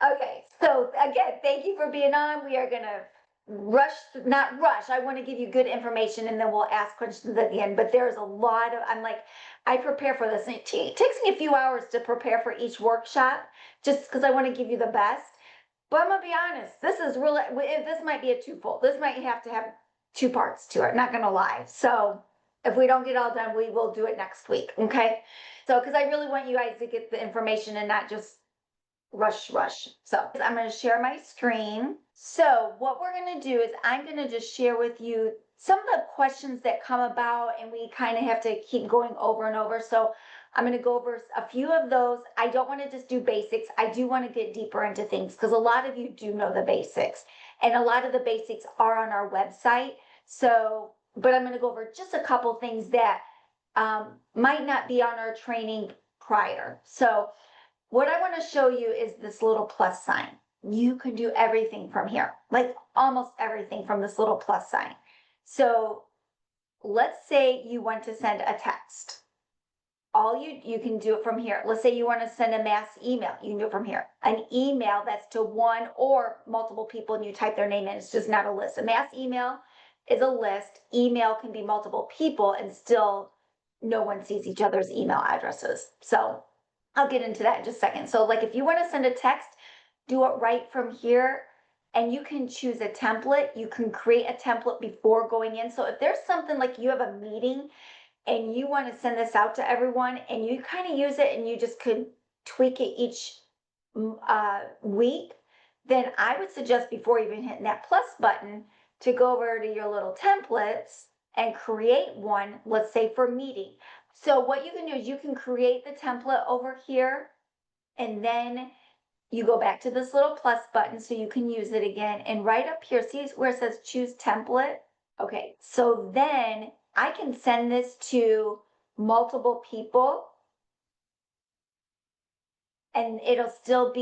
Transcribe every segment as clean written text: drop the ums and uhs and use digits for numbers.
Okay, so again, thank you for being on. We are gonna not rush. I want to give you good information and then we'll ask questions at the end. But there's a lot of, I'm like, I prepare for this. And it takes me a few hours to prepare for each workshop just because I want to give you the best. But I'm gonna be honest, this is really, this might be a twofold. This might have to have two parts to it, not gonna lie. So if we don't get all done, we will do it next week, okay? So, because I really want you guys to get the information and not just rush. So I'm going to share my screen. So what we're going to do is I'm going to just share with you some of the questions that come about and we kind of have to keep going over and over. So I'm going to go over a few of those. I don't want to just do basics. I do want to get deeper into things because a lot of you do know the basics and a lot of the basics are on our website. So, but I'm going to go over just a couple things that might not be on our training prior. So what I want to show you is this little plus sign. You can do everything from here, like almost everything from this little plus sign. So let's say you want to send a text. You can do it from here. Let's say you want to send a mass email. You can do it from here. An email that's to one or multiple people and you type their name in. It's just not a list. A mass email is a list. Email can be multiple people and still no one sees each other's email addresses. So I'll get into that in just a second. So like if you want to send a text, do it right from here and you can choose a template. You can create a template before going in. So if there's something like you have a meeting and you want to send this out to everyone and you kind of use it and you just could tweak it each week, then I would suggest before even hitting that plus button to go over to your little templates and create one, let's say for meeting. So what you can do is you can create the template over here and then you go back to this little plus button so you can use it again. And right up here, see where it says choose template? Okay, so then I can send this to multiple people and it'll still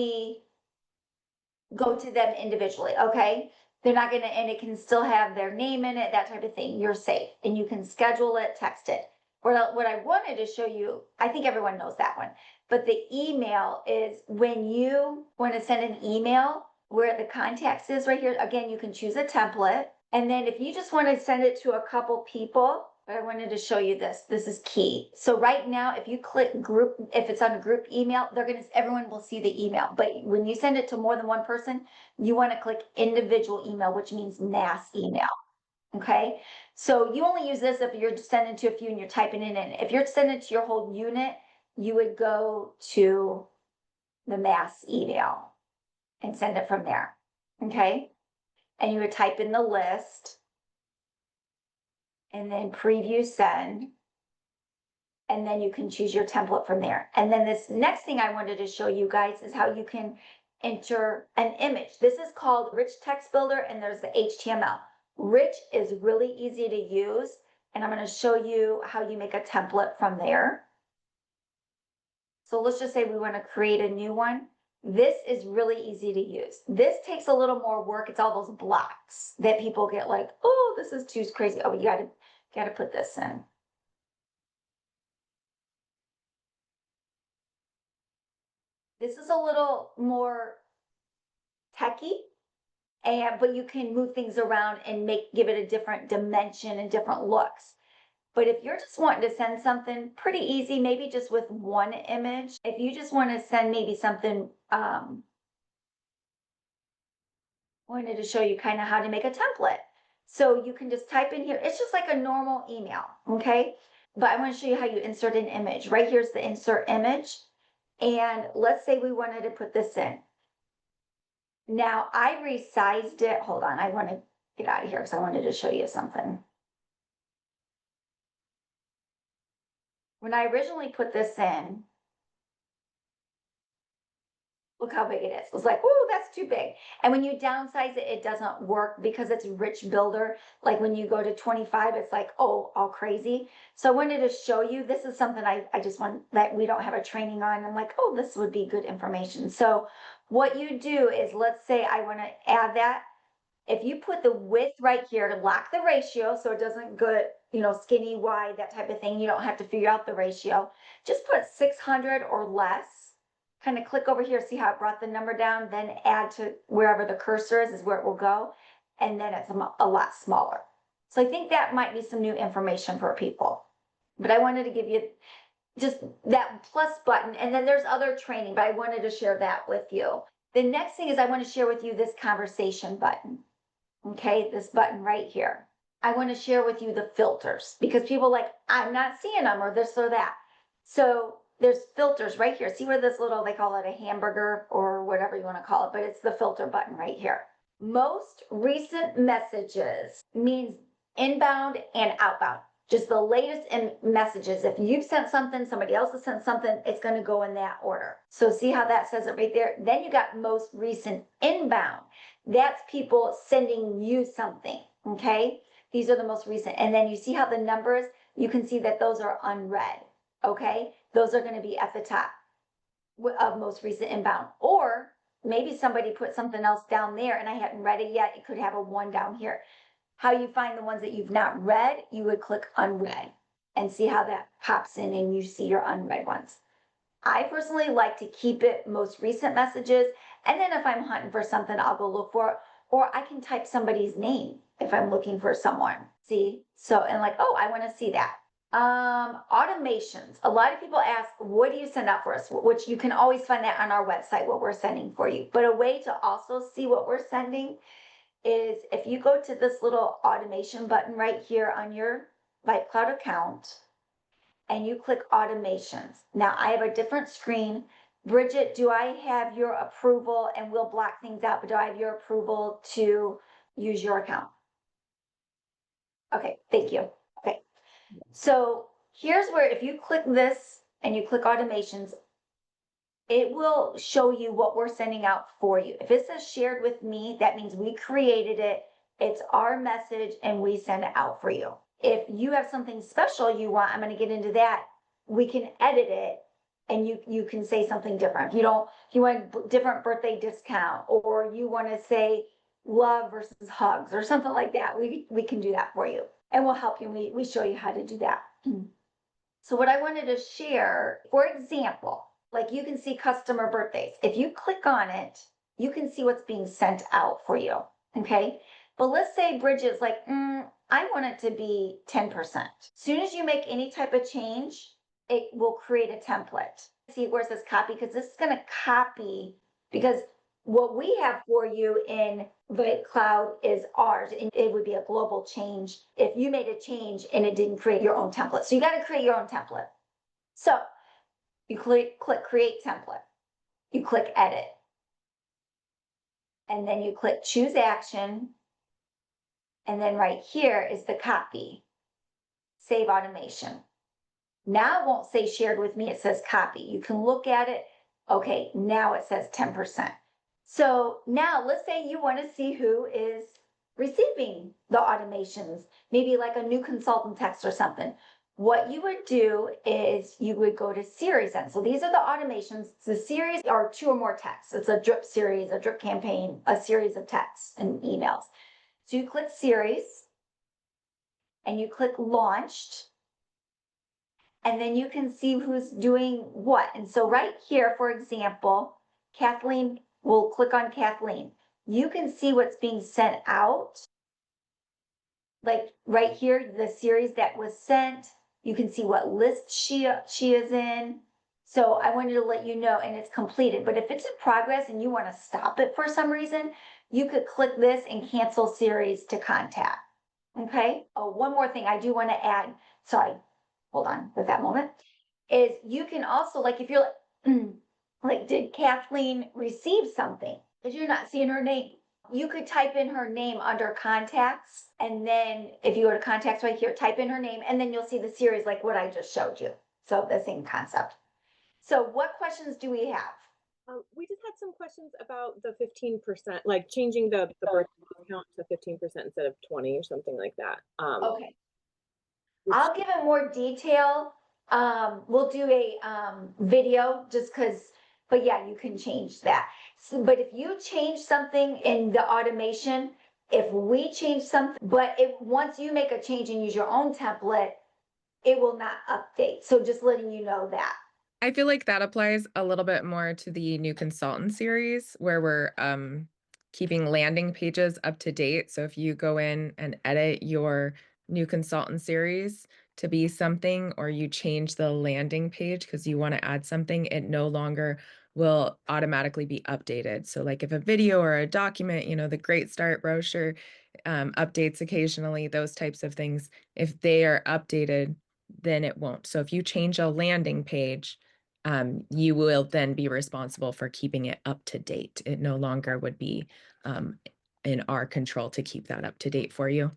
go to them individually, okay? They're not gonna, and it can still have their name in it, that type of thing. You're safe and you can schedule it, text it. What I wanted to show you, I think everyone knows that one, but the email is when you want to send an email where the contacts is right here. Again, you can choose a template. And then if you just want to send it to a couple people, I wanted to show you this. This is key. So right now, if you click group, if it's on a group email, everyone will see the email. But when you send it to more than one person, you want to click individual email, which means mass email. Okay. So you only use this if you're sending to a few and you're typing it in. If you're sending to your whole unit, you would go to the mass email and send it from there. Okay. And you would type in the list and then preview send. And then you can choose your template from there. And then this next thing I wanted to show you guys is how you can enter an image. This is called Rich Text Builder and there's the HTML. Rich is really easy to use. And I'm going to show you how you make a template from there. So let's just say we want to create a new one. This is really easy to use. This takes a little more work. It's all those blocks that people get like, oh, this is too crazy. Oh, you gotta put this in. This is a little more techy, but you can move things around and give it a different dimension and different looks. But if you're just wanting to send something pretty easy, maybe just with one image, if you just want to send maybe something, wanted to show you kind of how to make a template. So you can just type in here. It's just like a normal email, okay? But I want to show you how you insert an image. Right here's the insert image. And let's say we wanted to put this in. Now I resized it. Hold on, I want to get out of here because I wanted to show you something. When I originally put this in, look how big it is. It was like, oh, that's too big. And when you downsize it, it doesn't work because it's Rich Builder. Like when you go to 25, it's like, oh, all crazy. So I wanted to show you, this is something I just want that we don't have a training on. I'm like, oh, this would be good information. So what you do is, let's say I want to add that. If you put the width right here to lock the ratio so it doesn't go, skinny, wide, that type of thing, you don't have to figure out the ratio. Just put 600 or less. kind of click over here, see how it brought the number down, then add to wherever the cursor is where it will go. And then it's a lot smaller. So I think that might be some new information for people. But I wanted to give you just that plus button. And then there's other training, but I wanted to share that with you. The next thing is I want to share with you this conversation button. Okay, this button right here. I want to share with you the filters because people like, I'm not seeing them or this or that. So there's filters right here. See where this little, they call it a hamburger or whatever you want to call it, but it's the filter button right here. Most recent messages means inbound and outbound. Just the latest in messages. If you've sent something, somebody else has sent something, it's going to go in that order. So see how that says it right there? Then you got most recent inbound. That's people sending you something, okay? These are the most recent. And then you see how the numbers, you can see that those are unread, okay? Those are going to be at the top of most recent inbound. Or maybe somebody put something else down there and I hadn't read it yet. It could have a 1 down here. How you find the ones that you've not read, you would click unread and see how that pops in and you see your unread ones. I personally like to keep it most recent messages. And then if I'm hunting for something, I'll go look for it. Or I can type somebody's name if I'm looking for someone. See? So, and like, oh, I want to see that. Automations. A lot of people ask, what do you send out for us? Which you can always find that on our website, what we're sending for you. But a way to also see what we're sending is if you go to this little automation button right here on your VipeCloud account and you click automations. Now I have a different screen. Bridget, do I have your approval? And we'll block things out, but do I have your approval to use your account? Okay, thank you. Okay, so here's where if you click this and you click automations, it will show you what we're sending out for you. If it says shared with me, that means we created it. It's our message and we send it out for you. If you have something special you want, I'm going to get into that. We can edit it and you can say something different. If you want different birthday discount or you want to say love versus hugs or something like that, we can do that for you and we'll help you. We show you how to do that. So what I wanted to share, for example, like you can see customer birthdays. If you click on it, you can see what's being sent out for you, okay? But let's say Bridget's like, I want it to be 10%. As soon as you make any type of change, it will create a template. See where it says copy, because this is gonna copy, because what we have for you in VipeCloud is ours, and it would be a global change if you made a change and it didn't create your own template. So you got to create your own template. So you click create template, you click edit, and then you click choose action, and then right here is the copy, save automation. Now it won't say shared with me, it says copy. You can look at it. Okay, now it says 10%. So now let's say you want to see who is receiving the automations, maybe like a new consultant text or something. What you would do is you would go to series. And so these are the automations. The series are 2 or more texts. It's a drip series, a drip campaign, a series of texts and emails. So you click series and you click launched. And then you can see who's doing what. And so right here, for example, Kathleen, we'll click on Kathleen. You can see what's being sent out. Like right here, the series that was sent. You can see what list she is in. So I wanted to let you know, and it's completed. But if it's in progress and you want to stop it for some reason, you could click this and cancel series to contact. Okay. Oh, one more thing I do want to add. Sorry. Hold on with that moment, is you can also, like, if you're like, did Kathleen receive something? Because you're not seeing her name. You could type in her name under contacts. And then if you go to contacts right here, type in her name, and then you'll see the series like what I just showed you. So the same concept. So what questions do we have? We just had some questions about the 15%, like changing the birthday discount to 15% instead of 20 or something like that. Okay. I'll give it more detail. We'll do a video just because, but yeah, you can change that. So, but if you change something in the automation, if we change something, but once you make a change and use your own template, it will not update. So just letting you know that. I feel like that applies a little bit more to the new consultant series where we're keeping landing pages up to date. So if you go in and edit your new consultant series to be something, or you change the landing page because you want to add something, it no longer will automatically be updated. So like if a video or a document, the Great Start brochure updates occasionally, those types of things, if they are updated, then it won't. So if you change a landing page, you will then be responsible for keeping it up to date. It no longer would be in our control to keep that up to date for you.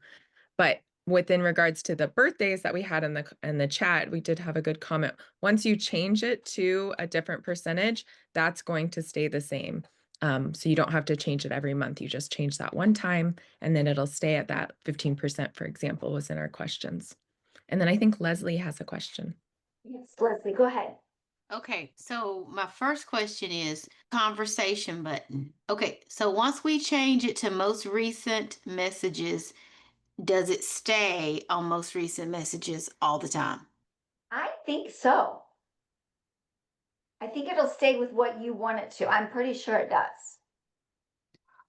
But within regards to the birthdays that we had in the chat, we did have a good comment. Once you change it to a different percentage, that's going to stay the same. So you don't have to change it every month. You just change that one time, and then it'll stay at that 15%, for example, was in our questions. And then I think Leslie has a question. Yes, Leslie, go ahead. Okay, so my first question is conversation button. Okay, so once we change it to most recent messages, does it stay on most recent messages all the time? I think so. I think it'll stay with what you want it to. I'm pretty sure it does.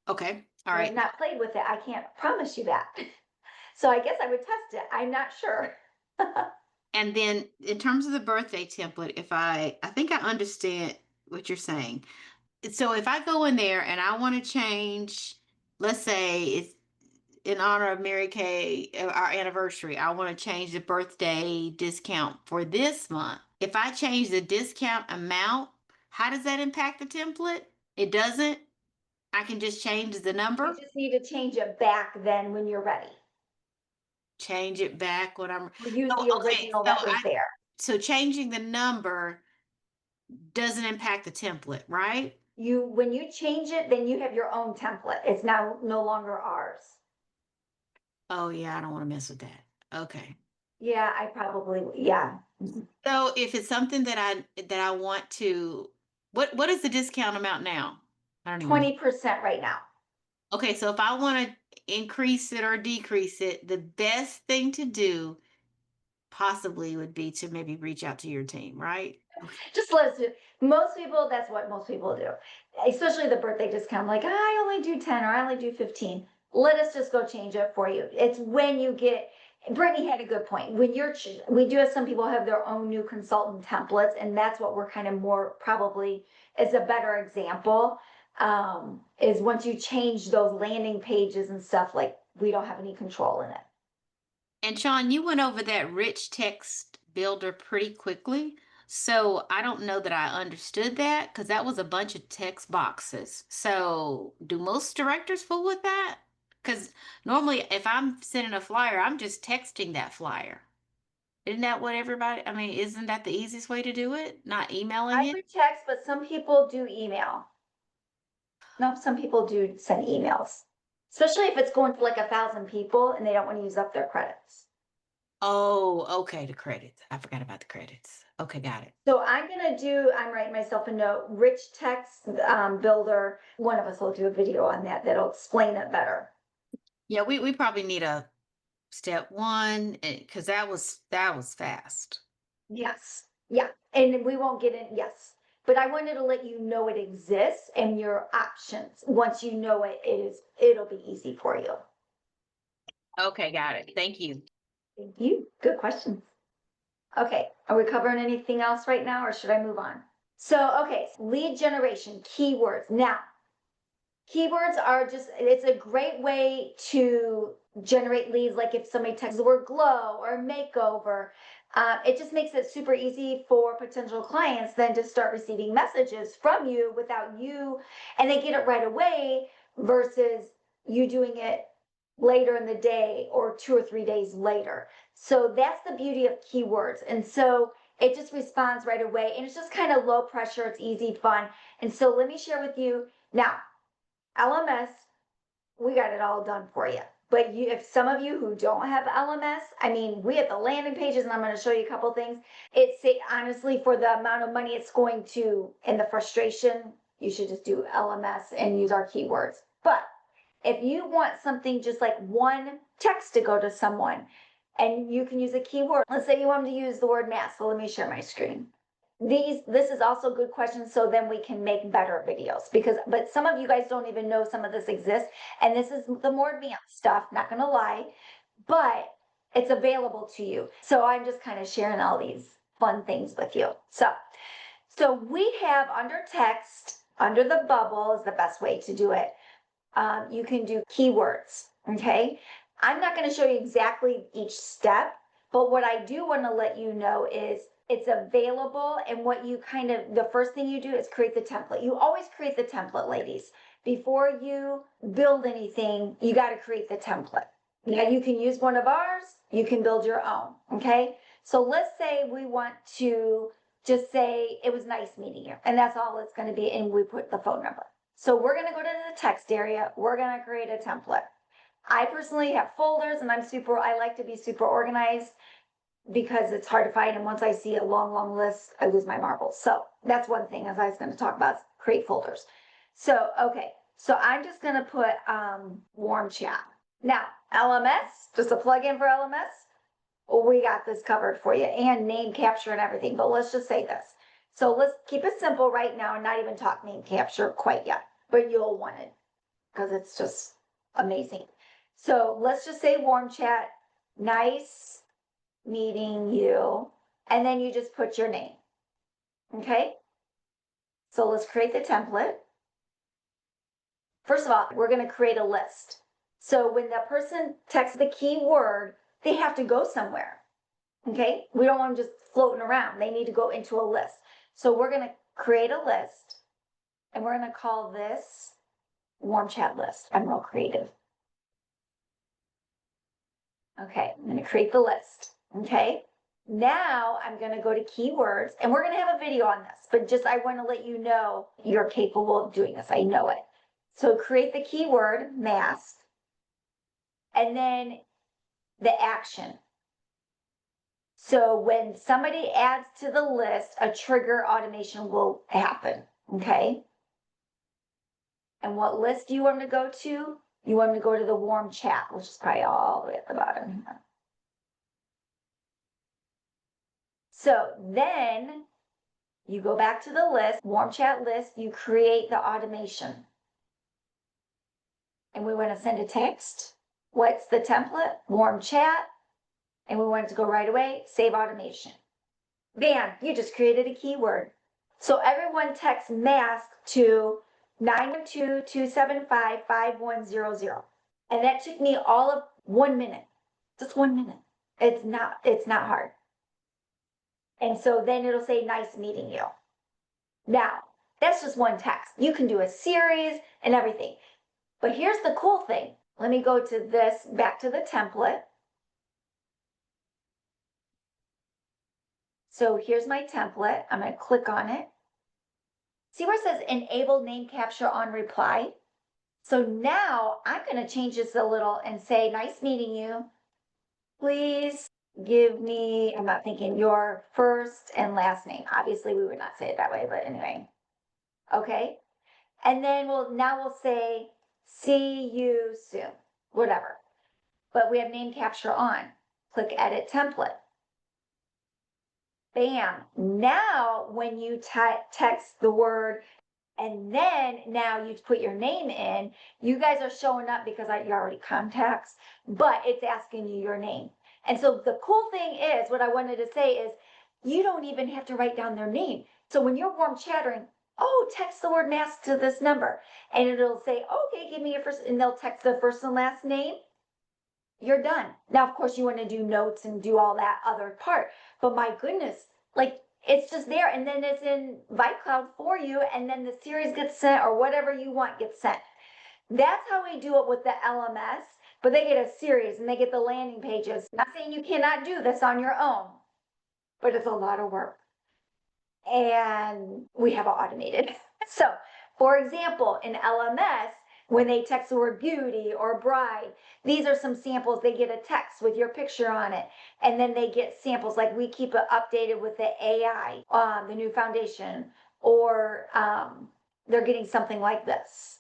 Okay, all I've right. not played with it. I can't promise you that. So I guess I would test it. I'm not sure. And then in terms of the birthday template, if I think I understand what you're saying. So if I go in there and I want to change, let's say it's in honor of Mary Kay, our anniversary, I want to change the birthday discount for this month. If I change the discount amount, how does that impact the template? It doesn't. I can just change the You number, just need to change it back then when you're ready. change it back when I'm. Or use So the okay, original so that was there. changing the number doesn't impact the template, right? When you change it, then you have your own template. It's now no longer ours. Oh yeah, I don't want to mess with that. Okay. Yeah, yeah. So if it's something that I want to, what is the discount amount now? I don't even know. 20% right now. Okay, so if I want to increase it or decrease it, the best thing to do possibly would be to maybe reach out to your team, right? Okay. Just let us do. Most people, that's what most people do. Especially the birthday discount. Like, I only do 10 or I only do 15. Let us just go change it for you. It's when you get, Brittany had a good point. We do have some people have their own new consultant templates, and that's what we're kind of more probably is a better example. Is once you change those landing pages and stuff, like we don't have any control in it. And Shawn, you went over that rich text builder pretty quickly. So I don't know that I understood that because that was a bunch of text boxes. So do most directors fool with that? Because normally if I'm sending a flyer, I'm just texting that flyer. Isn't that what everybody, I mean, isn't that the easiest way to do it? Not emailing I it? would text, but some people do email. No, some people do send emails, especially if it's going to like 1,000 people and they don't want to use up their credits. Oh, okay, the credits. I forgot about the credits. Okay, got it. So I'm writing myself a note, rich text builder. One of us will do a video on that that'll explain it better. Yeah, we probably need a step one because that was fast. Yes. Yeah. And we won't get in. Yes. But I wanted to let you know it exists and your options. Once you know it'll be easy for you. Okay, got it. Thank you. Thank you. Good questions. Okay, are we covering anything else right now or should I move on? So, okay, lead generation, keywords. Now, keywords are it's a great way to generate leads. Like if somebody texts the word glow or makeover, it just makes it super easy for potential clients then to start receiving messages from you without you, and they get it right away versus you doing it later in the day or 2 or 3 days later. So that's the beauty of keywords. And so it just responds right away and it's just kind of low pressure. It's easy, fun. And so let me share with you now, LMS, we got it all done for you. But if some of you who don't have LMS, I mean, we have the landing pages and I'm going to show you a couple things. Honestly, for the amount of money it's going to and the frustration, you should just do LMS and use our keywords. But if you want something just like one text to go to someone and you can use a keyword, let's say you want to use the word mask. So let me share my screen. this is also good questions, so then we can make better videos, but some of you guys don't even know some of this exists, and this is the more advanced stuff, not gonna lie, but it's available to you. So I'm just kind of sharing all these fun things with you. So we have under text, under the bubble is the best way to do it. You can do keywords, okay? I'm not gonna show you exactly each step, but what I do wanna let you know is it's available, and what you the first thing you do is create the template. You always create the template, ladies. Before you build anything, you gotta create the template. Now you can use one of ours, you can build your own, okay? So let's say we want to just say, it was nice meeting you, and that's all it's gonna be, and we put the phone number. So we're gonna go to the text area, we're gonna create a template. I personally have folders, and I like to be super organized because it's hard to find, and once I see a long list, I lose my marbles. So that's one thing, as I was gonna talk about, create folders. So, okay, so I'm just gonna put warm chat. Now, LMS, just a plugin for LMS, we got this covered for you, and name capture and everything, but let's just say this. So let's keep it simple right now and not even talk name capture quite yet, but you'll want it because it's just amazing. So let's just say warm chat, nice meeting you, and then you just put your name, okay? So let's create the template. First of all, we're gonna create a list. So when the person texts the keyword, they have to go somewhere, okay? We don't want them just floating around. They need to go into a list. So we're gonna create a list, and we're gonna call this warm chat list. I'm real creative. Okay, I'm gonna create the list, okay? Now I'm gonna go to keywords, and we're gonna have a video on this, but just I wanna let you know you're capable of doing this, I know it. So create the keyword, mask, and then the action. So when somebody adds to the list, a trigger automation will happen, okay? And what list do you want them to go to? You want them to go to the warm chat, which is probably all the way at the bottom here. So then you go back to the list, warm chat list, you create the automation. And we want to send a text. What's the template? Warm chat. And we want it to go right away, save automation. Bam, you just created a keyword. So everyone text mask to 912-275-5100. And that took me all of 1 minute, just 1 minute. It's not hard. And so then it'll say, nice meeting you. Now, that's just one text. You can do a series and everything. But here's the cool thing. Let me go to this, back to the template. So here's my template. I'm going to click on it. See where it says enable name capture on reply? So now I'm going to change this a little and say, nice meeting you. Please give me, I'm not thinking, your first and last name. Obviously, we would not say it that way, but anyway. Okay. And then we'll say, see you soon, whatever. But we have name capture on. Click edit template. Bam. Now, when you text the word, and then now you put your name in, you guys are showing up because you already contacts, but it's asking you your name. And so the cool thing is, what I wanted to say is, you don't even have to write down their name. So when you're warm chattering, oh, text the word mask to this number, and it'll say, okay, give me your first, and they'll text the first and last name. You're done. Now, of course, you want to do notes and do all that other part, but my goodness, like, it's just there, and then it's in VipeCloud for you, and then the series gets sent, or whatever you want gets sent. That's how we do it with the LMS, but they get a series and they get the landing pages. Not saying you cannot do this on your own, but it's a lot of work. And we have it automated. So, for example, in LMS, when they text the word beauty or bride, these are some samples. They get a text with your picture on it, and then they get samples. Like, we keep it updated with the AI, the new foundation, or they're getting something like this.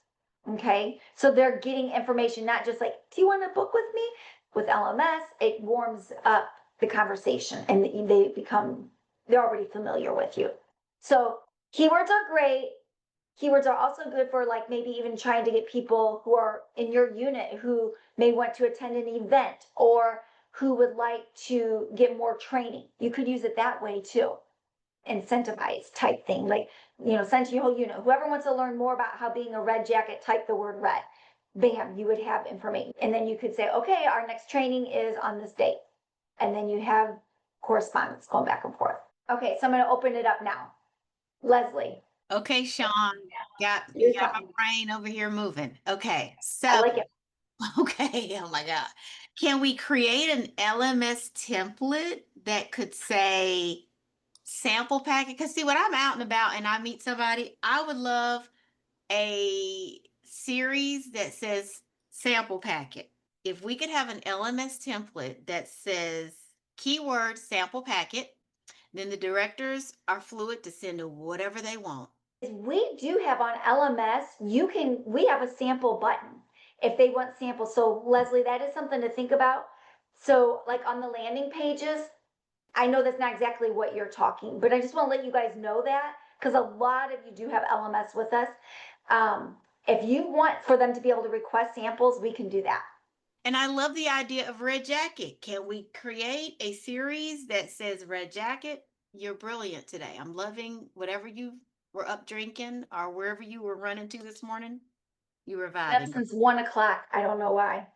Okay, so they're getting information, not just like, do you want to book with me? With LMS, it warms up the conversation, and they're already familiar with you. So keywords are great. Keywords are also good for like maybe even trying to get people who are in your unit who may want to attend an event or who would like to get more training. You could use it that way too. Incentivize type thing, like, send to your whole unit. Whoever wants to learn more about how being a red jacket, type the word red. Bam, you would have information. And then you could say, okay, our next training is on this date. And then you have correspondence going back and forth. Okay, so I'm going to open it up now. Leslie. Okay, Shawn, you got my brain over here moving. Okay, so I like it. okay, oh my God. Can we create an LMS template that could say sample packet? Because see, when I'm out and about and I meet somebody, I would love a series that says sample packet. If we could have an LMS template that says keyword sample packet, then the directors are fluid to send to whatever they want. We do have on LMS, we have a sample button if they want samples. So Leslie, that is something to think about. So like on the landing pages, I know that's not exactly what you're talking, but I just want to let you guys know that because a lot of you do have LMS with us. If you want for them to be able to request samples, we can do that. And I love the idea of red jacket. Can we create a series that says red jacket? You're brilliant today. I'm loving whatever you were up drinking or wherever you were running to this morning. You were That's vibing. since 1 o'clock. I don't know why.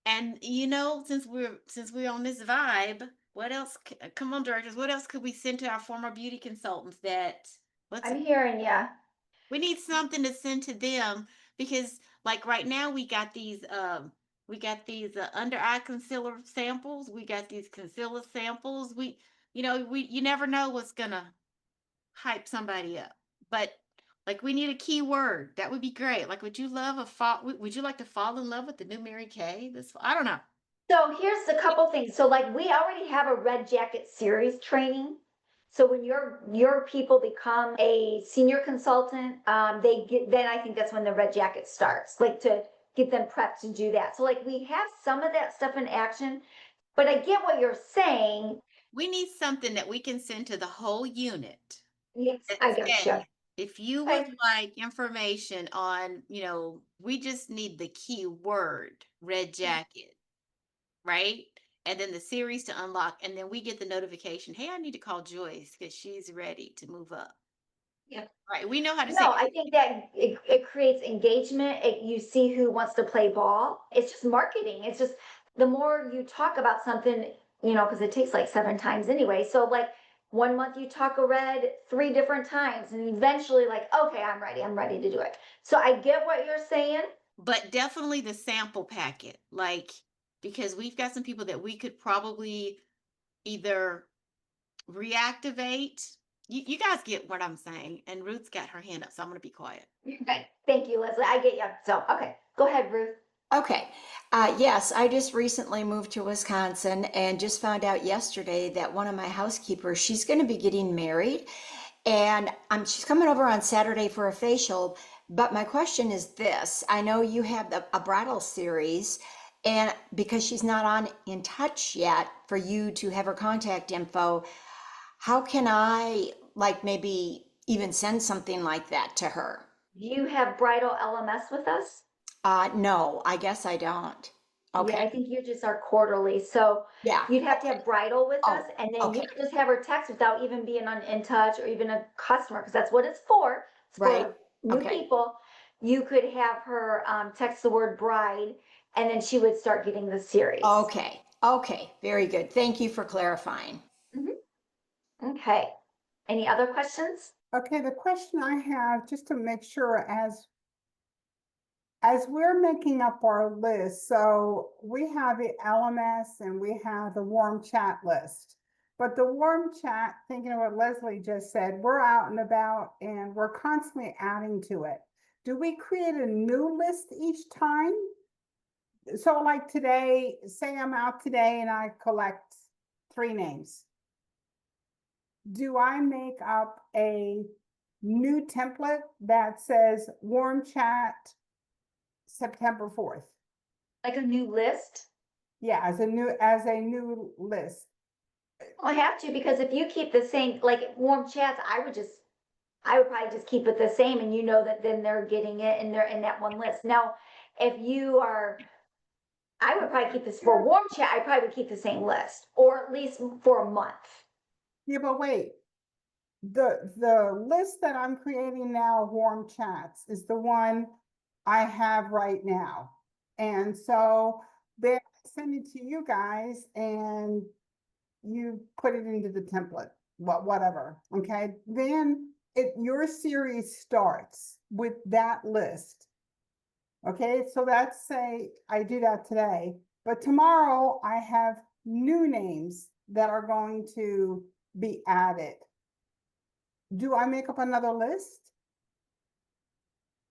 And since we're on this vibe, what else? Come on, directors. What else could we send to our former beauty consultants? I'm hearing ya. We need something to send to them because, like right now, we got these under eye concealer samples. We got these concealer samples. You never know what's gonna hype somebody up, but like we need a keyword. That would be great. Like, would you like to fall in love with the new Mary Kay? I don't know. So here's a couple things. So like we already have a red jacket series training. So when your people become a senior consultant, then I think that's when the red jacket starts, like to get them prepped to do that. So like we have some of that stuff in action, but I get what you're saying. We need something that we can send to the whole unit. Yes, I got you. If you would like information on, we just need the keyword red jacket, right? And then the series to unlock, and then we get the notification, hey, I need to call Joyce because she's ready to move up. Yeah. Right. We know how to say. No, I think that it creates engagement. You see who wants to play ball. It's just marketing. It's just the more you talk about something, because it takes like 7 times anyway. So like 1 month you talk a red 3 different times and eventually like, okay, I'm ready to do it. So I get what you're saying. But definitely the sample packet, because we've got some people that we could probably either reactivate. You guys get what I'm saying. And Ruth's got her hand up, so I'm going to be quiet. Okay. Thank you, Leslie. I get you. So, okay, go ahead, Ruth. Okay. Yes, I just recently moved to Wisconsin and just found out yesterday that one of my housekeepers, she's going to be getting married, and she's coming over on Saturday for a facial. But my question is this: I know you have a bridal series, and because she's not on In Touch yet for you to have her contact info, how can I maybe even send something like that to her? Do you have bridal LMS with us? No, I guess I don't. Yeah, Okay. I think you just are quarterly. So Yeah. you'd have to have bridal with Oh, us, and then you okay. could just have her text without even being on In Touch or even a customer, because that's what it's for. It's Right. for new Okay. people. You could have her text the word bride, and then she would start getting the series. Okay. Okay. Very good. Thank you for clarifying. Okay. Any other questions? Okay, the question I have, just to make sure, as we're making up our list, so we have the LMS and we have the warm chat list. But the warm chat, thinking of what Leslie just said, we're out and about and we're constantly adding to it. Do we create a new list each time? So like today, say I'm out today and I collect 3 names. Do I make up a new template that says warm chat September 4th? Like a new list? Yeah, as a new list. I have to, because if you keep the same, like warm chats, I would just I would probably just keep it the same, and you know that then they're getting it and they're in that one list. Now, if you are, I would probably keep this for warm chat, I probably would keep the same list, or at least for a month. Yeah, but wait, the list that I'm creating now, warm chats, is the one I have right now. And so they send it to you guys and you put it into the template, whatever, okay? Then your series starts with that list. Okay, so let's say I do that today, but tomorrow I have new names that are going to be added. Do I make up another list?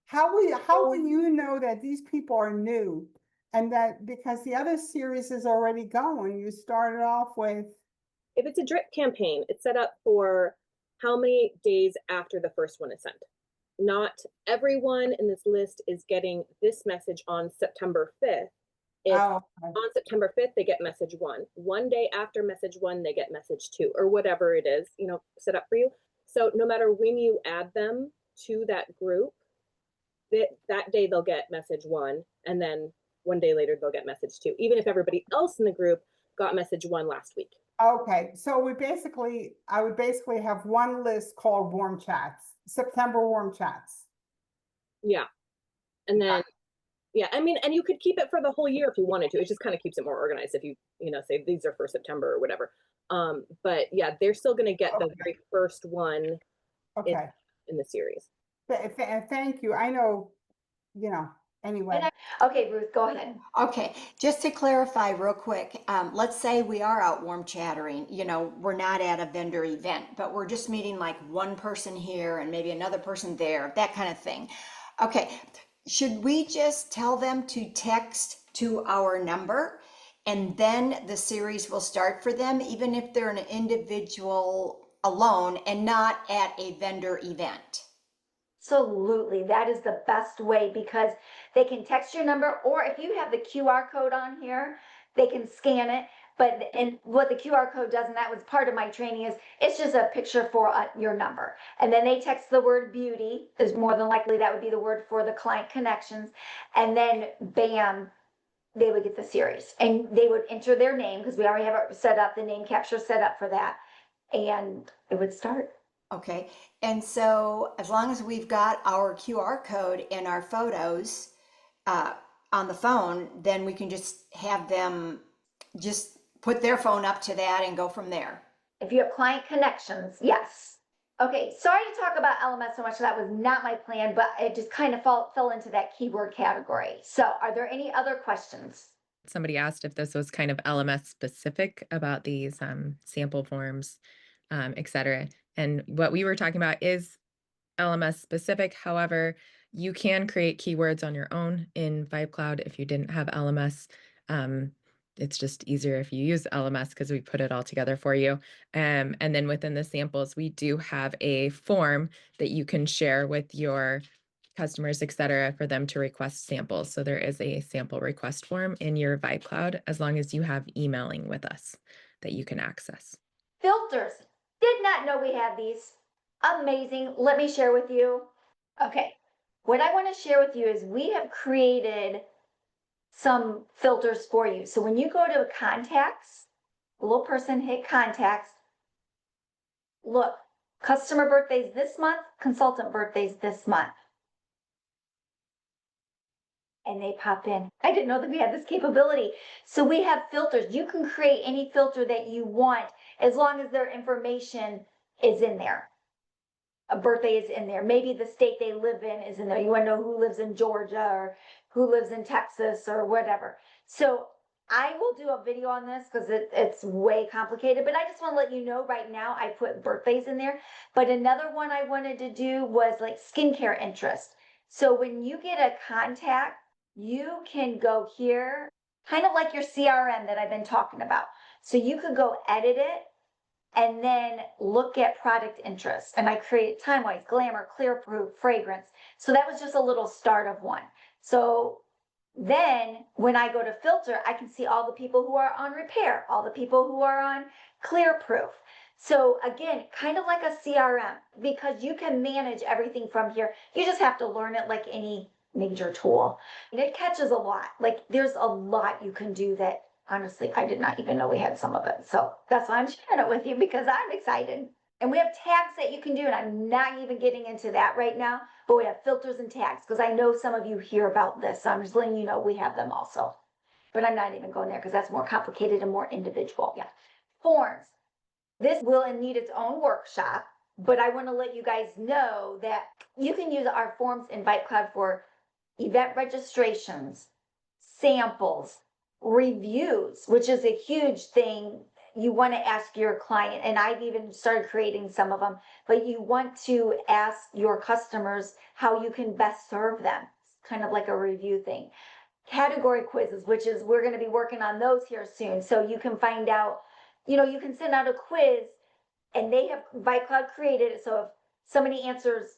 How will you know that these people are new? And that because the other series is already going, you started off with. If it's a drip campaign, it's set up for how many days after the first one is sent. Not everyone in this list is getting this message on September 5th. If on September 5th, they get message 1. One day after message 1, they get message 2, or whatever it is, you know, set up for you. So no matter when you add them to that group, that day they'll get message 1, and then one day later they'll get message 2, even if everybody else in the group got message 1 last week. Okay, so I would basically have one list called warm chats, September warm chats. Yeah. And then, yeah, I mean, and you could keep it for the whole year if you wanted to. It just kind of keeps it more organized if you know, say these are for September or whatever. But yeah, they're still going to get the very first one in the series. Thank you. I know, you know, anyway. Okay, Ruth, go ahead. Okay, just to clarify real quick, let's say we are out warm chattering, you know, we're not at a vendor event, but we're just meeting like one person here and maybe another person there, that kind of thing. Okay, should we just tell them to text to our number and then the series will start for them, even if they're an individual alone and not at a vendor event? Absolutely, that is the best way, because they can text your number, or if you have the QR code on here, they can scan it. But and what the QR code does, and that was part of my training, is it's just a picture for your number, and then they text the word beauty. Is more than likely that would be the word for the client connections, and then bam, they would get the series, and they would enter their name, because we already have it set up, the name capture set up for that, and it would start. Okay, and so as long as we've got our QR code in our photos on the phone, then we can just have them just put their phone up to that and go from there. If you have client connections, yes. Okay, sorry to talk about LMS so much. That was not my plan, but it just kind of fell into that keyword category. So are there any other questions? Somebody asked if this was kind of LMS specific about these sample forms, et cetera. And what we were talking about is LMS specific. However, you can create keywords on your own in VipeCloud if you didn't have LMS. It's just easier if you use LMS because we put it all together for you. And then within the samples, we do have a form that you can share with your customers, et cetera, for them to request samples. So there is a sample request form in your VipeCloud, as long as you have emailing with us, that you can access. Filters. Did not know we had these. Amazing. Let me share with you. Okay. What I want to share with you is we have created some filters for you. So when you go to contacts, the little person hit contacts, look, customer birthdays this month, consultant birthdays this month. And they pop in. I didn't know that we had this capability. So we have filters. You can create any filter that you want as long as their information is in there. A birthday is in there. Maybe the state they live in is in there. You want to know who lives in Georgia or who lives in Texas or whatever. So I will do a video on this because it's way complicated, but I just want to let you know right now I put birthdays in there. But another one I wanted to do was like skincare interest. So when you get a contact, you can go here, kind of like your CRM that I've been talking about. So you could go edit it and then look at product interest. And I created time-wise, glamour, clear proof, fragrance. So that was just a little start of one. So then when I go to filter, I can see all the people who are on repair, all the people who are on clear proof. So again, kind of like a CRM, because you can manage everything from here. You just have to learn it like any major tool. And it catches a lot. Like there's a lot you can do that honestly, I did not even know we had some of it. So that's why I'm sharing it with you because I'm excited. And we have tags that you can do, and I'm not even getting into that right now, but we have filters and tags because I know some of you hear about this. So I'm just letting you know we have them also. But I'm not even going there because that's more complicated and more individual. Yeah. Forms. This will need its own workshop, but I want to let you guys know that you can use our forms in VipeCloud for event registrations, samples, reviews, which is a huge thing. You want to ask your client, and I've even started creating some of them, but you want to ask your customers how you can best serve them. It's kind of like a review thing. Category quizzes, which is we're going to be working on those here soon. So you can find out, you can send out a quiz and they have VipeCloud created it. So if somebody answers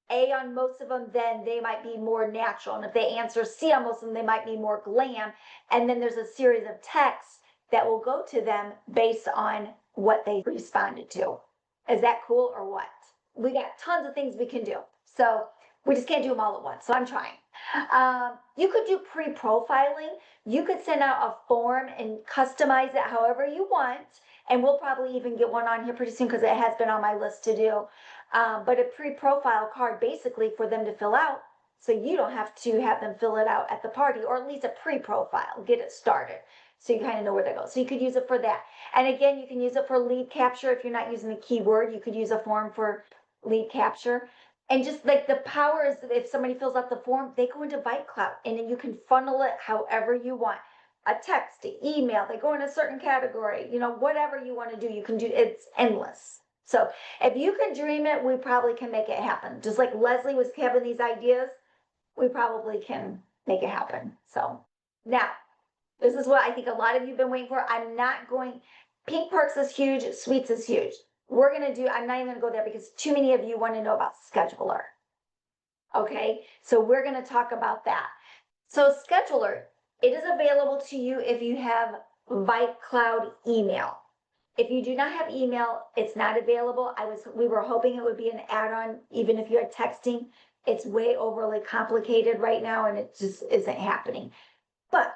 A on most of them, then they might be more natural. And if they answer C on most of them, they might be more glam. And then there's a series of texts that will go to them based on what they responded to. Is that cool or what? We got tons of things we can do. So we just can't do them all at once. So I'm trying. You could do pre-profiling. You could send out a form and customize it however you want. And we'll probably even get one on here pretty soon because it has been on my list to do. But a pre-profile card basically for them to fill out. So you don't have to have them fill it out at the party, or at least a pre-profile, get it started. So you kind of know where to go. So you could use it for that. And again, you can use it for lead capture. If you're not using a keyword, you could use a form for lead capture. And just like the power is if somebody fills out the form, they go into VipeCloud and then you can funnel it however you want. A text, email, they go in a certain category, whatever you want to do, you can do. It's endless. So if you can dream it, we probably can make it happen. Just like Leslie was having these ideas, we probably can make it happen. So now, this is what I think a lot of you have been waiting for. Pink Perks is huge, Suites is huge. I'm not even gonna go there because too many of you want to know about Scheduler. Okay, so we're gonna talk about that. So Scheduler, it is available to you if you have VipeCloud email. If you do not have email, it's not available. We were hoping it would be an add-on, even if you had texting. It's way overly complicated right now and it just isn't happening. But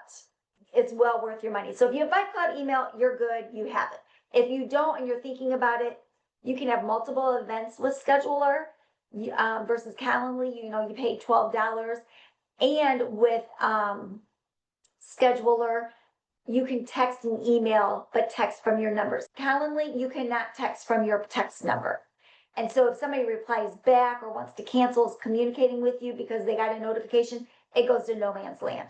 it's well worth your money. So if you have VipeCloud email, you're good, you have it. If you don't and you're thinking about it, you can have multiple events with Scheduler versus Calendly. You pay $12. And with Scheduler, you can text and email, but text from your numbers. Calendly, you cannot text from your text number. And so if somebody replies back or wants to cancel communicating with you because they got a notification, it goes to no man's land.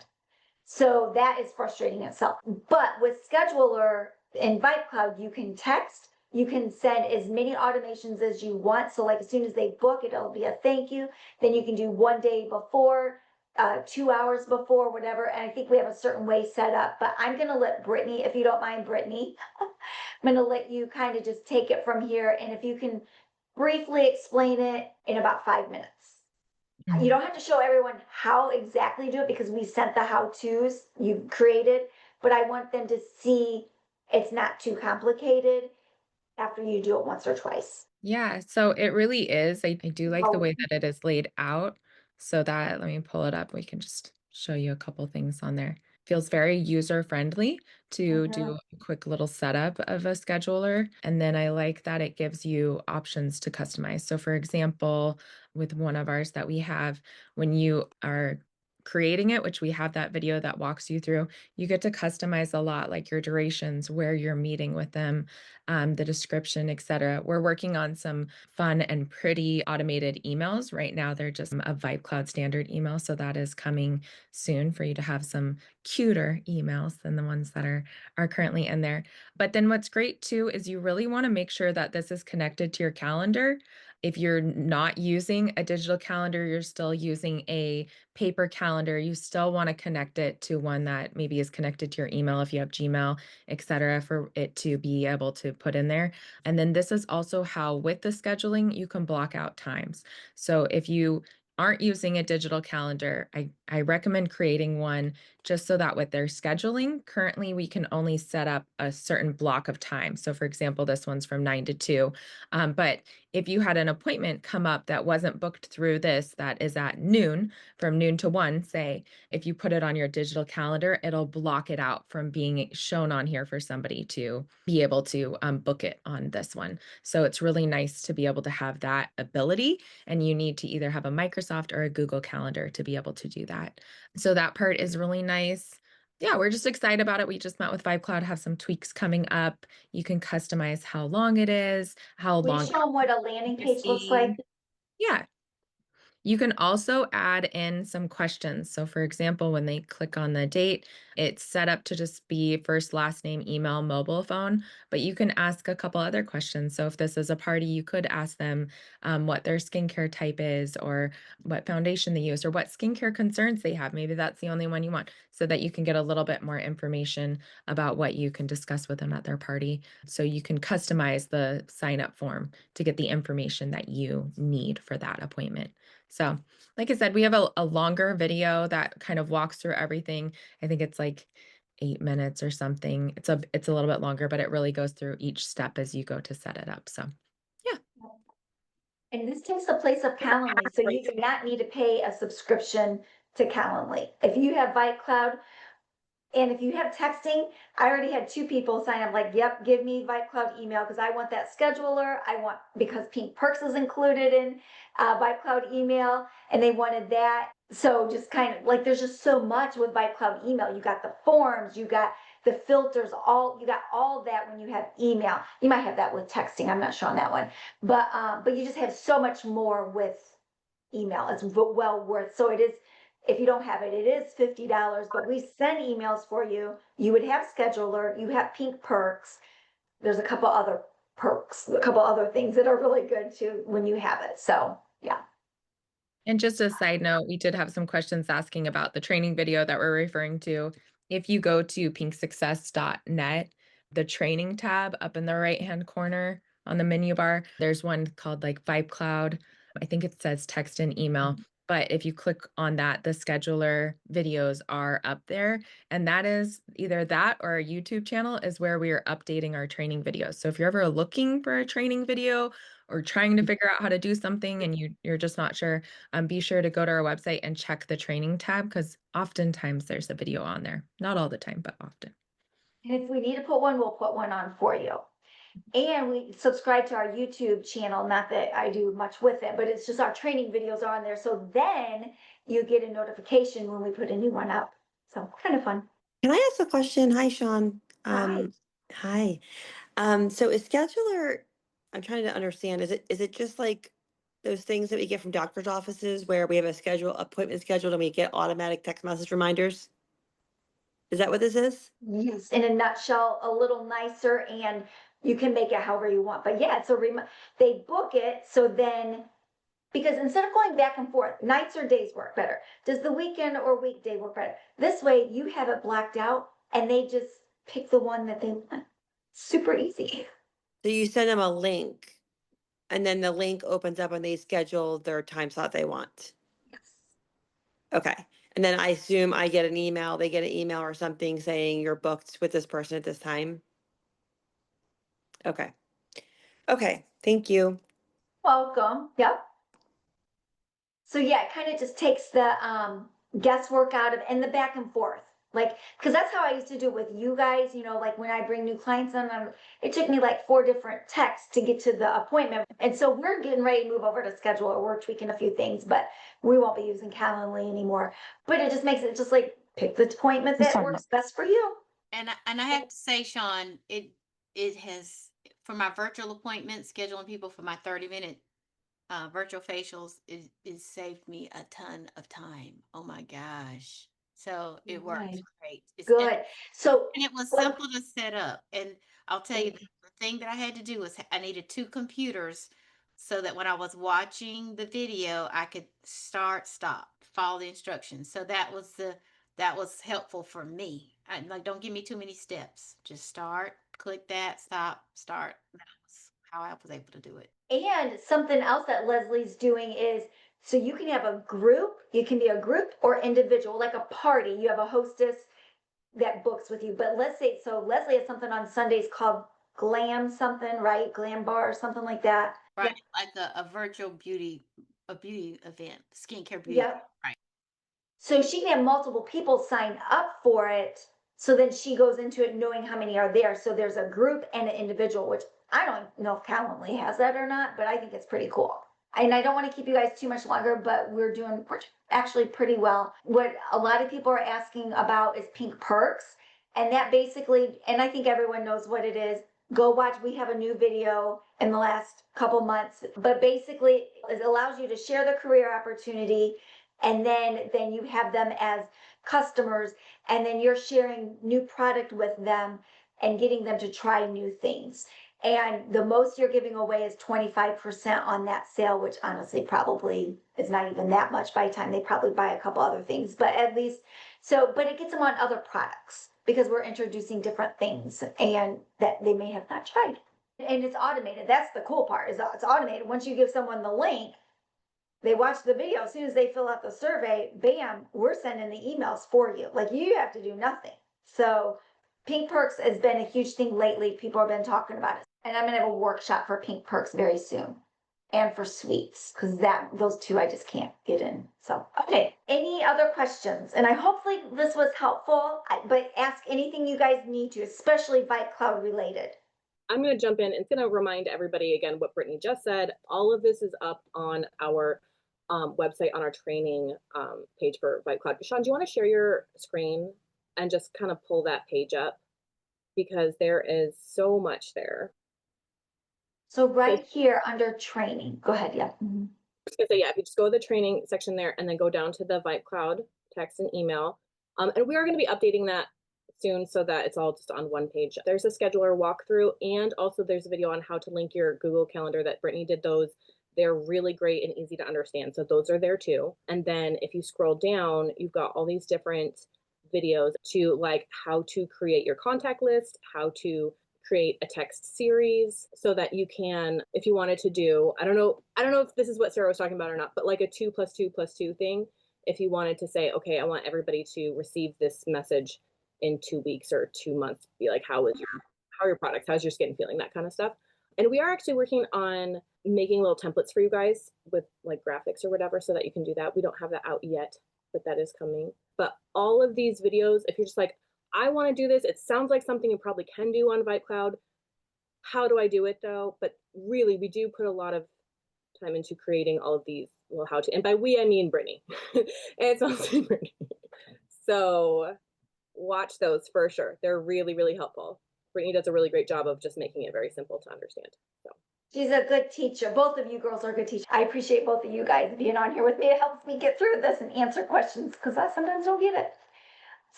So that is frustrating itself. But with Scheduler in VipeCloud, you can text, you can send as many automations as you want. So like as soon as they book, it'll be a thank you. Then you can do 1 day before, 2 hours before, whatever. And I think we have a certain way set up, but I'm going to let Brittany, if you don't mind, Brittany, I'm going to let you kind of just take it from here. And if you can briefly explain it in about 5 minutes. You don't have to show everyone how exactly to do it because we sent the how-tos you created, but I want them to see it's not too complicated after you do it once or twice. Yeah, so it really is. I do like the way that it is laid out. So that, let me pull it up. We can just show you a couple things on there. Feels very user friendly to do a quick little setup of a scheduler. And then I like that it gives you options to customize. So for example, with one of ours that we have, when you are creating it, which we have that video that walks you through, you get to customize a lot, like your durations, where you're meeting with them, the description, etc. We're working on some fun and pretty automated emails. Right now, they're just a VipeCloud standard email. So that is coming soon for you to have some cuter emails than the ones that are currently in there. But then what's great too is you really want to make sure that this is connected to your calendar. If you're not using a digital calendar, you're still using a paper calendar, you still want to connect it to one that maybe is connected to your email if you have Gmail, etc., for it to be able to put in there. And then this is also how with the scheduling, you can block out times. So if you aren't using a digital calendar, I recommend creating one just so that with their scheduling, currently we can only set up a certain block of time. So for example, this one's from 9 to 2. But if you had an appointment come up that wasn't booked through this, that is at noon, from noon to 1, say, if you put it on your digital calendar, it'll block it out from being shown on here for somebody to be able to book it on this one. So it's really nice to be able to have that ability, and you need to either have a Microsoft or a Google Calendar to be able to do that. So that part is really nice. Yeah, we're just excited about it. We just met with VipeCloud, have some tweaks coming up. You can customize how long it is, how We long. show them what a landing page looks like. Yeah. You can also add in some questions. So for example, when they click on the date, it's set up to just be first, last name, email, mobile phone, but you can ask a couple other questions. So if this is a party, you could ask them what their skincare type is, or what foundation they use, or what skincare concerns they have. Maybe that's the only one you want, so that you can get a little bit more information about what you can discuss with them at their party. So you can customize the sign up form to get the information that you need for that appointment. So, like I said, we have a longer video that kind of walks through everything. I think it's like 8 minutes or something. It's a little bit longer, but it really goes through each step as you go to set it up. So, yeah. And this takes the place of Calendly, so you do not need to pay a subscription to Calendly. If you have VipeCloud, and if you have texting, I already had 2 people sign up like, yep, give me VipeCloud email because I want that scheduler. Because Pink Perks is included in VipeCloud email, and they wanted that. So just kind of like, there's just so much with VipeCloud email. You got the forms, you got the filters, you got all that when you have email. You might have that with texting. I'm not sure on that one, but you just have so much more with email. It's well worth. So it is. If you don't have it, it is $50, but we send emails for you. You would have scheduler, you have Pink Perks. There's a couple other perks, a couple other things that are really good too when you have it. So yeah. And just a side note, we did have some questions asking about the training video that we're referring to. If you go to pinksuccess.net, the training tab up in the right-hand corner on the menu bar, there's one called like VipeCloud. I think it says text and email. But if you click on that, the scheduler videos are up there. And that is either that or our YouTube channel is where we are updating our training videos. So if you're ever looking for a training video or trying to figure out how to do something and you're just not sure, be sure to go to our website and check the training tab, because oftentimes there's a video on there. Not all the time, but often. And if we need to put one, we'll put one on for you. And we subscribe to our YouTube channel. Not that I do much with it, but it's just our training videos are on there. So then you get a notification when we put a new one up. So kind of fun. Can I ask a question? Hi, Shawn. Hi. Hi. So is scheduler, I'm trying to understand, is it just like those things that we get from doctor's offices where we have appointment scheduled and we get automatic text message reminders? Is that what this is? Yes, in a nutshell, a little nicer, and you can make it however you want. But yeah, so they book it, so then, because instead of going back and forth, nights or days work better. Does the weekend or weekday work better? This way you have it blacked out and they just pick the one that they want. Super easy. So you send them a link and then the link opens up and they schedule their time slot they want. Yes. Okay. And then I assume they get an email or something saying you're booked with this person at this time. Okay. Okay. Thank you. Welcome. Yep. So yeah, it kind of just takes the guesswork out of and the back and forth. Like, because that's how I used to do it with you guys, like when I bring new clients on, it took me like 4 different texts to get to the appointment. And so we're getting ready to move over to schedule, or we're tweaking a few things, but we won't be using Calendly anymore. But it just makes it just like pick the appointment that works best for you. And I have to say, Shawn, it has, for my virtual appointments, scheduling people for my 30-minute virtual facials, it saved me a ton of time. Oh my gosh. So it works Right. great. Good. So And it was what- simple to set up. And I'll tell you, the thing that I had to do was I needed 2 computers so that when I was watching the video, I could start, stop, follow the instructions. So that was helpful for me. Like, don't give me too many steps. Just start, click that, stop, start. That was how I was able to do it. And something else that Leslie's doing is So you can have a group, you can be a group or individual, like a party. You have a hostess that books with you. But let's say, so Leslie has something on Sundays called Glam something, right? Glam Bar or something like that. Right, like a virtual beauty event, skincare beauty. Yep. Right. So she can have multiple people sign up for it. So then she goes into it knowing how many are there. So there's a group and an individual, which I don't know if Calendly has that or not, but I think it's pretty cool. And I don't want to keep you guys too much longer, but we're actually pretty well. What a lot of people are asking about is Pink Perks. And that basically, and I think everyone knows what it is. Go watch, we have a new video in the last couple months, but basically it allows you to share the career opportunity, and then you have them as customers, and then you're sharing new product with them and getting them to try new things. And the most you're giving away is 25% on that sale, which honestly probably is not even that much by the time they probably buy a couple other things, but at least, so, but it gets them on other products because we're introducing different things and that they may have not tried. And it's automated. That's the cool part, is that it's automated. Once you give someone the link, they watch the video. As soon as they fill out the survey, bam, we're sending the emails for you. Like, you have to do nothing. So Pink Perks has been a huge thing lately. People have been talking about it. And I'm going to have a workshop for Pink Perks very soon. And for sweets, because those two I just can't get in. So, okay. Any other questions? And I hopefully this was helpful, but ask anything you guys need to, especially VipeCloud related. I'm going to jump in. It's going to remind everybody again what Brittany just said. All of this is up on our website on our training page for VipeCloud. Shawn, do you want to share your screen and just kind of pull that page up? Because there is so much there. So right here under training, go ahead, yeah. I was gonna say, yeah, if you just go to the training section there and then go down to the VipeCloud text and email. And we are going to be updating that soon so that it's all just on one page. There's a scheduler walkthrough, and also there's a video on how to link your Google Calendar that Brittany did those. They're really great and easy to understand. So those are there too. And then if you scroll down, you've got all these different videos to like how to create your contact list, how to create a text series so that you can, if you wanted to do, I don't know if this is what Sarah was talking about or not, but like a 2+2+2 thing, if you wanted to say, okay, I want everybody to receive this message in 2 weeks or 2 months, be like, how are your products? How's your skin feeling? That kind of stuff. And we are actually working on making little templates for you guys with like graphics or whatever so that you can do that. We don't have that out yet, but that is coming. But all of these videos, if you're just like, I want to do this, it sounds like something you probably can do on VipeCloud. How do I do it though? But really, we do put a lot of time into creating all of these little how to, and by we, I mean Brittany. And it's also Brittany. So watch those for sure. They're really, really helpful. Brittany does a really great job of just making it very simple to understand. So she's a good teacher. Both of you girls are good teachers. I appreciate both of you guys being on here with me. It helps me get through this and answer questions because I sometimes don't get it.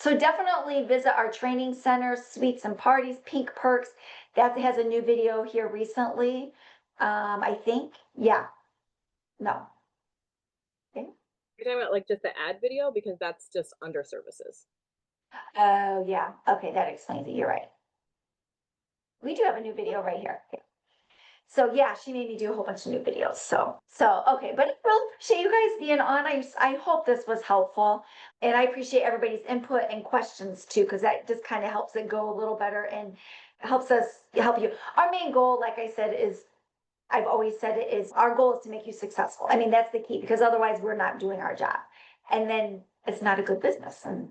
So definitely visit our training centers, suites and parties, Pink Perks. That has a new video here recently. I think, yeah, no. Okay. you're talking about like just the ad video because that's just under services. Oh, yeah. Okay, that explains it. You're right. We do have a new video right here. Okay. So yeah, she made me do a whole bunch of new videos. So okay, but I really appreciate you guys being on. I hope this was helpful, and I appreciate everybody's input and questions too, because that just kind of helps it go a little better and helps us help you. Our main goal, like I said, is I've always said it is our goal is to make you successful. I mean, that's the key, because otherwise we're not doing our job, and then it's not a good business. And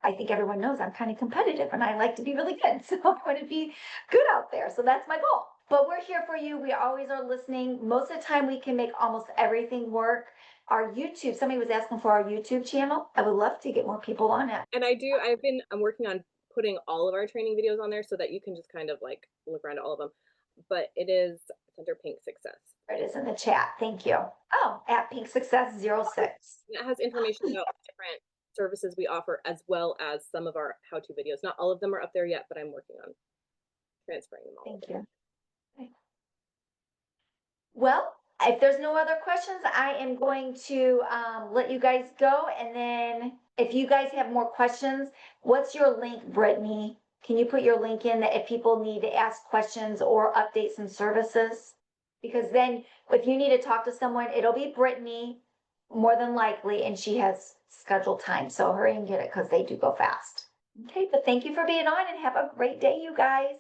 I think everyone knows I'm kind of competitive and I like to be really good. So I want to be good out there. So that's my goal. But we're here for you. We always are listening. Most of the time we can make almost everything work. Our YouTube, somebody was asking for our YouTube channel. I would love to get more people on it. And I'm working on putting all of our training videos on there so that you can just kind of like look around at all of them. But it's under Pink Success. It is in the chat. Thank you. Oh, at Pink Success 06. It has information about different services we offer, as well as some of our how-to videos. Not all of them are up there yet, but I'm working on transferring them all. Thank you. Okay. Well, if there's no other questions, I am going to let you guys go. And then if you guys have more questions, what's your link, Brittany? Can you put your link in that if people need to ask questions or update some services? Because then if you need to talk to someone, it'll be Brittany. more than likely, and she has scheduled time, so hurry and get it because they do go fast. Okay, but thank you for being on and have a great day, you guys.